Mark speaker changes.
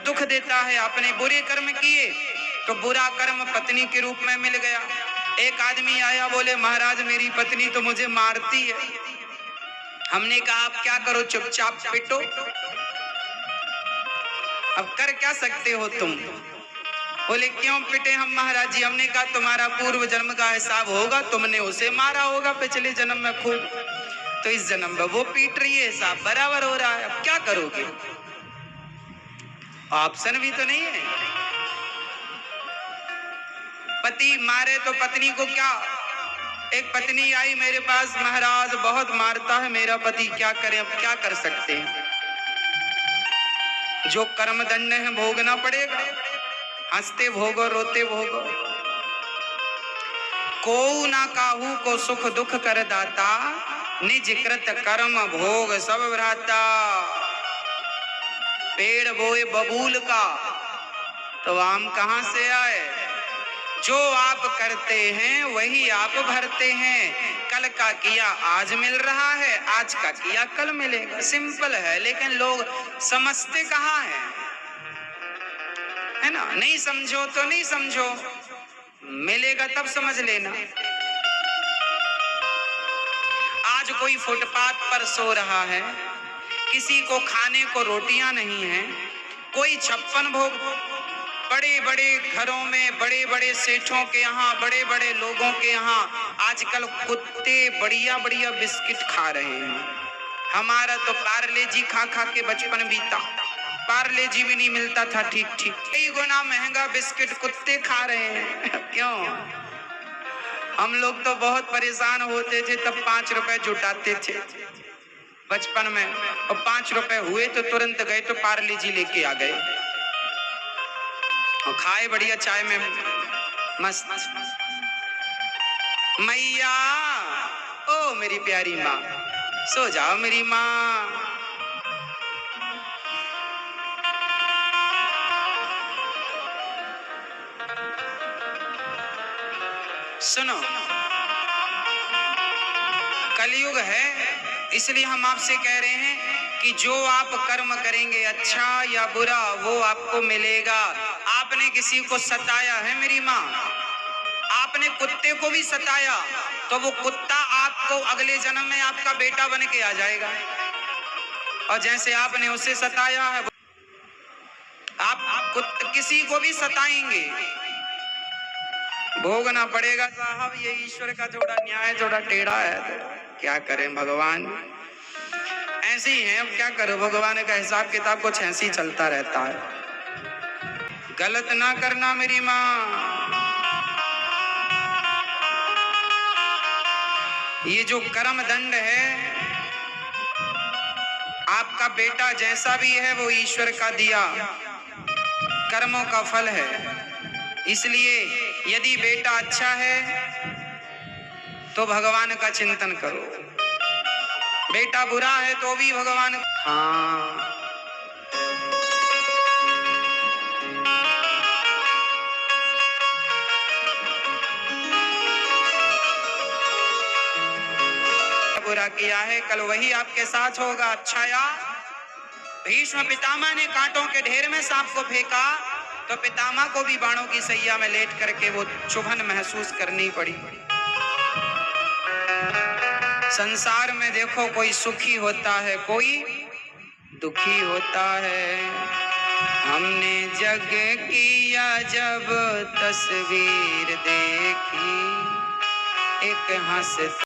Speaker 1: दुख देता है। आपने बुरे कर्म किए तो बुरा कर्म पत्नी के रूप में मिल गया। एक आदमी आया, बोले महाराज मेरी पत्नी तो मुझे मारती है। हमने कहा आप क्या करो, चुपचाप पिटो। अब कर क्या सकते हो तुम? बोले क्यों पिटे हम महाराज जी? हमने कहा तुम्हारा पूर्व जन्म का हिसाब होगा, तुमने उसे मारा होगा पिछले जन्म में खूब, तो इस जन्म में वो पीट रही है, हिसाब बराबर हो रहा है। अब क्या करोगे? ऑप्शन भी तो नहीं है। पति मारे तो पत्नी को क्या? एक पत्नी आई मेरे पास, महाराज बहुत मारता है मेरा पति, क्या करें? अब क्या कर सकते हैं? जो कर्म दंड है भोगना पड़ेगा, हंसते भोगो रोते भोगो। को ना काहू को सुख दुख कर दाता, निज कृत कर्म भोग सब भ्राता। पेड़ बोए बबूल का तो आम कहां से आए? जो आप करते हैं वही आप भरते हैं। कल का किया आज मिल रहा है, आज का किया कल मिलेगा। सिंपल है, लेकिन लोग समझते कहाँ हैं, है ना? नहीं समझो तो नहीं समझो, मिलेगा तब समझ लेना। आज कोई फुटपाथ पर सो रहा है, किसी को खाने को रोटियां नहीं है, कोई 56 भोग, बड़े बड़े घरों में बड़े बड़े सेठों के यहाँ, बड़े बड़े लोगों के यहाँ आजकल कुत्ते बढ़िया बढ़िया बिस्किट खा रहे हैं। हमारा तो पार्ले जी खा खा के बचपन बीता, पार्ले जी भी नहीं मिलता था ठीक ठीक। कई गुना महंगा बिस्किट कुत्ते खा रहे हैं। क्यों? हम लोग तो बहुत परेशान होते थे, तब 5 रुपए जुटाते थे बचपन में, और 5 रुपए हुए तो तुरंत गए तो पार्ले जी लेके आ गए और खाए बढ़िया चाय में मस्त। मैया ओ मेरी प्यारी माँ, सो जाओ मेरी माँ। सुनो, कलयुग है, इसलिए हम आपसे कह रहे हैं कि जो आप कर्म करेंगे अच्छा या बुरा वो आपको मिलेगा। आपने किसी को सताया है मेरी माँ, आपने कुत्ते को भी सताया तो वो कुत्ता आपको अगले जन्म में आपका बेटा बन के आ जाएगा। और जैसे आपने उसे सताया है, आप किसी को भी सताएंगे, भोगना पड़ेगा। साहब ये ईश्वर का थोड़ा न्याय थोड़ा टेढ़ा है, तो क्या करें, भगवान ऐसे ही है। अब क्या करो, भगवान का हिसाब किताब कुछ ऐसे ही चलता रहता है। गलत ना करना मेरी माँ। ये जो कर्म दंड है, आपका बेटा जैसा भी है वो ईश्वर का दिया कर्मों का फल है। इसलिए यदि बेटा अच्छा है तो भगवान का चिंतन करो, बेटा बुरा है तो भी भगवान। हाँ, बुरा किया है कल वही आपके साथ होगा। अच्छा यार, भीष्म पितामह ने कांटों के ढेर में सांप को फेंका तो पितामह को भी बाणों की सैया में लेट करके वो चुभन महसूस करनी पड़ी। संसार में देखो, कोई सुखी होता है कोई दुखी होता है। हमने जग किया जब तस्वीर देखी, एक हंस